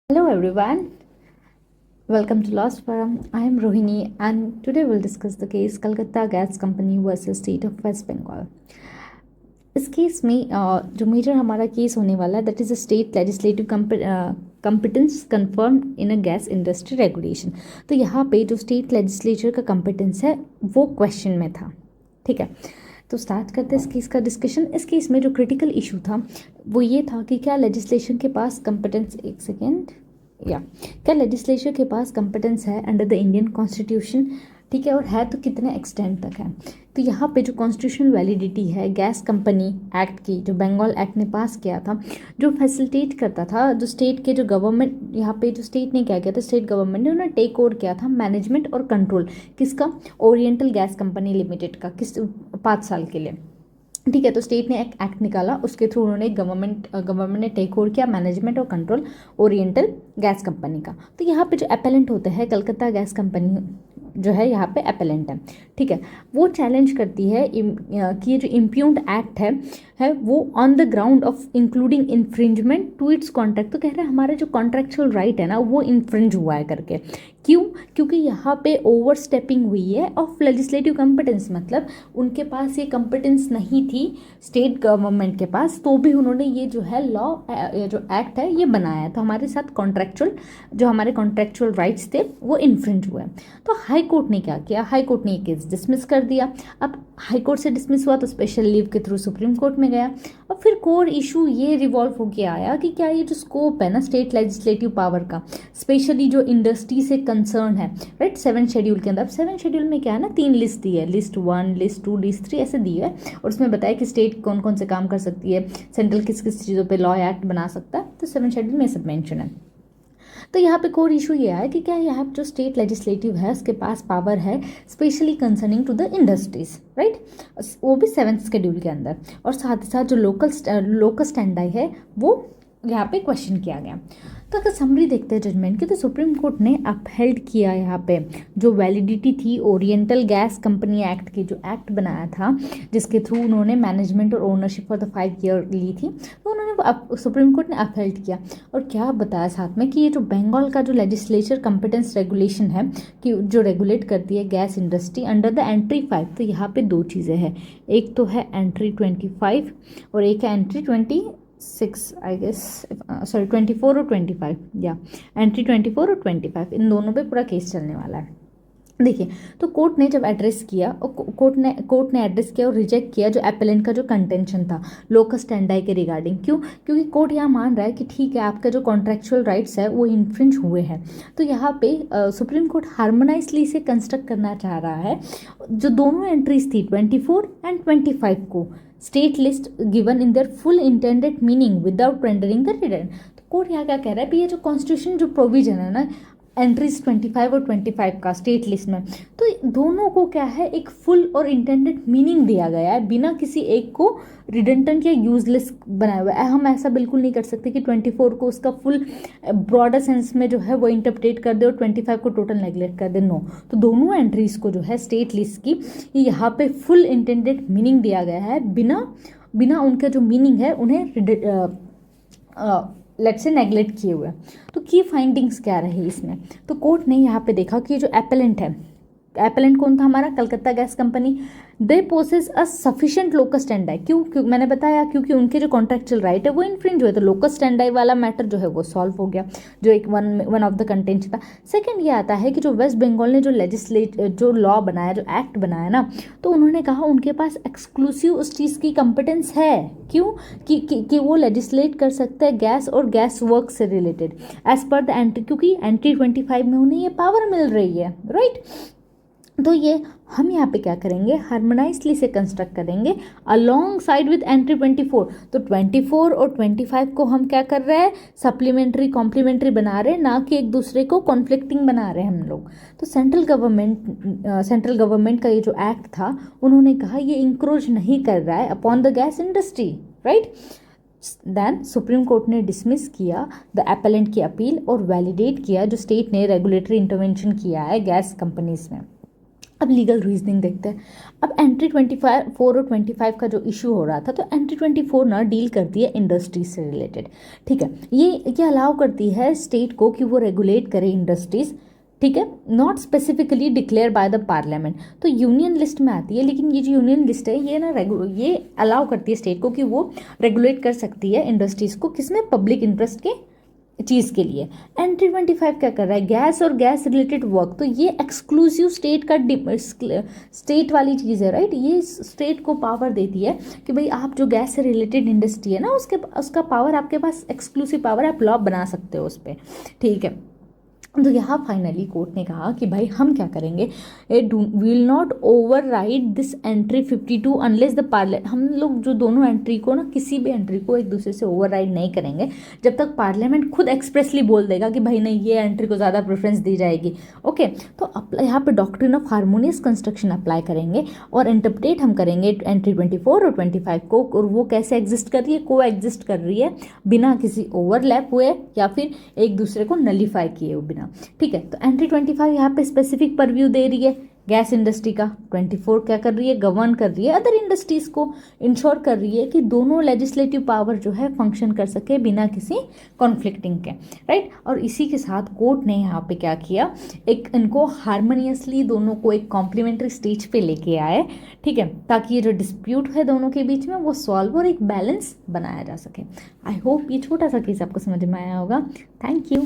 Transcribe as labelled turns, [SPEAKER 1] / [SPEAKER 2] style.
[SPEAKER 1] Hello everyone, welcome to Lost Forum. I am Rohini and today we'll discuss the case Calcutta Gas Company versus State of West Bengal. इस case में जो major हमारा case होने वाला है that is a state legislative competence confirm in a gas industry regulation. तो यहाँ पे जो स्टेट लेजिस्लेचर का कंपिटेंस है वो क्वेश्चन में था। ठीक है, तो स्टार्ट करते हैं इस केस का डिस्कशन। इस केस में जो क्रिटिकल इशू था वो ये था कि क्या लेजिस्लेशन के पास कंपिटेंस क्या लेजिस्लेचर के पास कंपिटेंस है अंडर द इंडियन कॉन्स्टिट्यूशन। ठीक है, और है तो कितने एक्सटेंट तक है। तो यहाँ पे जो कॉन्स्टिट्यूशनल वैलिडिटी है गैस कंपनी एक्ट की जो बंगाल एक्ट ने पास किया था, जो फैसिलिटेट करता था जो स्टेट के जो गवर्नमेंट, यहाँ पे जो स्टेट ने क्या किया था, स्टेट गवर्नमेंट ने उन्हें टेक ओवर किया था मैनेजमेंट और कंट्रोल किसका, ओरिएंटल गैस कंपनी लिमिटेड का, किस 5 साल के लिए। ठीक है, तो स्टेट ने एक एक्ट निकाला, उसके थ्रू उन्होंने गवर्नमेंट ने टेक ओवर किया मैनेजमेंट और कंट्रोल ओरिएंटल गैस कंपनी का। तो यहाँ पे जो अपेलेंट होते हैं कलकत्ता गैस कंपनी जो है यहाँ पे अपेलेंट है। ठीक है, वो चैलेंज करती है कि ये जो इम्प्यून्ड एक्ट है वो on the ground of including infringement to its contract. तो कह रहे हैं हमारा जो कॉन्ट्रेक्चुअल राइट है ना वो इन्फ्रिंज हुआ है करके। क्यों? क्योंकि यहाँ पे ओवर स्टेपिंग हुई है ऑफ लेजिस्लेटिव कंपिटेंस, मतलब उनके पास ये कंपिटेंस नहीं थी स्टेट गवर्नमेंट के पास, तो भी उन्होंने ये जो है लॉ जो एक्ट है ये बनाया। तो हमारे साथ हमारे कॉन्ट्रेक्चुअल राइट्स थे वो इन्फ्रिंज हुए। तो हाई कोर्ट ने क्या किया, हाई कोर्ट ने ये केस डिसमिस कर दिया। अब हाई कोर्ट से डिसमिस हुआ तो स्पेशल लीव के थ्रू सुप्रीम कोर्ट में गया। और फिर कोर इशू ये रिवॉल्व होके आया कि क्या ये जो स्कोप है ना स्टेट लेजिस्लेटिव पावर का, स्पेशली जो इंडस्ट्री से कंसर्न है, राइट, 7 शेड्यूल के अंदर। 7 शेड्यूल में क्या है ना 3 लिस्ट दी है, लिस्ट 1, लिस्ट 2, लिस्ट 3 ऐसे दी है, और उसमें बताया कि स्टेट कौन कौन से काम कर सकती है, सेंट्रल किस किस चीज़ों पे लॉ एक्ट बना सकता है। तो 7 शेड्यूल में सब मेंशन है। तो यहाँ पे कोर इशू ये है कि क्या यहाँ जो स्टेट लेजिस्लेटिव है उसके पास पावर है specially concerning to the industries, right, वो भी 7th शेड्यूल के अंदर। और साथ ही साथ जो लोकल स्टैंडाई है वो यहाँ पे क्वेश्चन किया गया। तो अगर समरी देखते हैं जजमेंट की, तो सुप्रीम कोर्ट ने अपहेल्ड किया यहाँ पे जो वैलिडिटी थी ओरिएंटल गैस कंपनी एक्ट की, जो एक्ट बनाया था जिसके थ्रू उन्होंने मैनेजमेंट और ओनरशिप फॉर द 5 ईयर ली थी, तो उन्होंने सुप्रीम कोर्ट ने अपहेल्ड किया। और क्या बताया साथ में कि ये जो बंगाल का जो लेजिस्लेचर कंपिटेंस रेगुलेशन है कि जो रेगुलेट करती है gas industry under the entry 5, तो यहाँ पे 2 चीज़ें हैं, एक तो है एंट्री 25 और एक है एंट्री 26 आई गेस, सॉरी 24 और 25, या एंट्री 24 और 25, इन दोनों पे पूरा केस चलने वाला है। देखिए, तो कोर्ट ने जब एड्रेस किया और कोर्ट ने एड्रेस किया और रिजेक्ट किया जो एपेलेंट का जो कंटेंशन था लोकस स्टैंडाई के रिगार्डिंग। क्यों? क्योंकि कोर्ट यहाँ मान रहा है कि ठीक है आपका जो कॉन्ट्रेक्चुअल राइट्स है वो इन्फ्रिंज हुए हैं। तो यहाँ पे सुप्रीम कोर्ट हार्मोनाइजली से कंस्ट्रक्ट करना चाह रहा है जो दोनों एंट्रीज थी 24 एंड 25 को, state list given in their full intended meaning without rendering the ridden. तो कोर्ट यहाँ क्या कह रहा है कि ये जो कॉन्स्टिट्यूशन जो प्रोविजन है ना एंट्रीज 25 और 25 का स्टेट लिस्ट में, तो दोनों को क्या है एक फुल और इंटेंडेड मीनिंग दिया गया है बिना किसी एक को रिडंडेंट या यूजलेस बनाया हुआ है। हम ऐसा बिल्कुल नहीं कर सकते कि 24 को उसका फुल ब्रॉडर सेंस में जो है वो इंटरप्रेट कर दे और 25 को टोटल नेग्लेक्ट कर दे, नो। तो दोनों एंट्रीज को जो है स्टेट लिस्ट की यहाँ पे फुल इंटेंडेड मीनिंग दिया गया है, बिना उनका जो मीनिंग है उन्हें लेट से नेगलेक्ट किए हुए। तो की फाइंडिंग्स क्या रही इसमें, तो कोर्ट ने यहाँ पे देखा कि जो एपेलेंट है, एपेलेंट कौन था हमारा, कलकत्ता गैस कंपनी, दे पोसेस अ सफिशिएंट लोकस स्टैंडाई। क्यों मैंने बताया, क्योंकि उनके जो कॉन्ट्रेक्चुअल राइट है वो इन्फ्रिंज हुए, तो लोकस स्टैंडाई वाला मैटर जो है वो सॉल्व हो गया, जो एक वन ऑफ द कंटेंट था। सेकंड ये आता है कि जो वेस्ट बंगाल ने जो लॉ बनाया, जो एक्ट बनाया ना, तो उन्होंने कहा उनके पास एक्सक्लूसिव उस चीज़ की कंपिटेंस है। क्यों? कि वो लेजिस्लेट कर सकते हैं गैस और गैस वर्क से related as per the entry, क्योंकि एंट्री 25 में उन्हें ये पावर मिल रही है, राइट। तो ये हम यहाँ पे क्या करेंगे, हार्मोनाइजली से कंस्ट्रक्ट करेंगे अलोंग साइड विद एंट्री 24। तो 24 और 25 को हम क्या कर रहे हैं, सप्लीमेंट्री कॉम्प्लीमेंट्री बना रहे हैं, ना कि एक दूसरे को कॉन्फ्लिक्टिंग बना रहे हैं हम लोग। तो सेंट्रल गवर्नमेंट का ये जो एक्ट था उन्होंने कहा ये इंक्रोच नहीं कर रहा है upon the gas industry, right. Then supreme court ने डिसमिस किया द एपेलेंट की अपील और वैलिडेट किया जो स्टेट ने रेगुलेटरी इंटरवेंशन किया है गैस कंपनीज में। अब लीगल रीजनिंग देखते हैं। अब एंट्री 25 4 और 25 का जो इशू हो रहा था, तो एंट्री 24 ना डील करती है इंडस्ट्रीज से रिलेटेड। ठीक है, ये अलाउ करती है स्टेट को कि वो रेगुलेट करे इंडस्ट्रीज। ठीक है, not specifically declare by the parliament, तो यूनियन लिस्ट में आती है, लेकिन ये जो यूनियन लिस्ट है ये ना ये अलाउ करती है स्टेट को कि वो रेगुलेट कर सकती है इंडस्ट्रीज को, किसमें, पब्लिक इंटरेस्ट के चीज़ के लिए। एंट्री 25 क्या कर रहा है, गैस और गैस रिलेटेड वर्क, तो ये एक्सक्लूसिव स्टेट का स्टेट वाली चीज़ है, राइट। ये स्टेट को पावर देती है कि भाई आप जो गैस से रिलेटेड इंडस्ट्री है ना, उसका पावर आपके पास एक्सक्लूसिव पावर है, आप लॉ बना सकते हो उस पर। ठीक है, तो यहाँ फाइनली कोर्ट ने कहा कि भाई हम क्या करेंगे, will not over ride this entry 52 unless the parliament, हम लोग जो दोनों एंट्री को ना, किसी भी एंट्री को एक दूसरे से ओवर राइड नहीं करेंगे जब तक पार्लियामेंट खुद एक्सप्रेसली बोल देगा कि भाई नहीं, ये एंट्री को ज़्यादा प्रेफरेंस दी जाएगी। ओके, तो यहाँ पे doctrine of harmonious construction apply करेंगे और इंटरप्रेट हम करेंगे एंट्री 24 और 25 को, और वो कैसे एग्जिस्ट कर रही है, को एग्जिस्ट कर रही है बिना किसी ओवरलैप हुए या फिर एक दूसरे को नलीफाई किए बिना। ठीक है, तो एंट्री 25 यहाँ पे स्पेसिफिक परव्यू दे रही है गैस इंडस्ट्री का, 24 क्या कर रही है, गवर्न कर रही है अदर इंडस्ट्रीज को, इंश्योर कर रही है कि दोनों लेजिस्लेटिव पावर जो है फंक्शन कर सके बिना किसी कॉन्फ्लिक्टिंग के, राइट। और इसी के साथ कोर्ट ने यहाँ पे क्या किया, एक इनको हारमोनियसली दोनों को एक कॉम्प्लीमेंट्री स्टेज पे लेके आए। ठीक है, ताकि ये जो डिस्प्यूट है दोनों के बीच में वो सॉल्व और एक बैलेंस बनाया जा सके। आई होप ये छोटा सा केस आपको समझ में आया होगा। Thank you.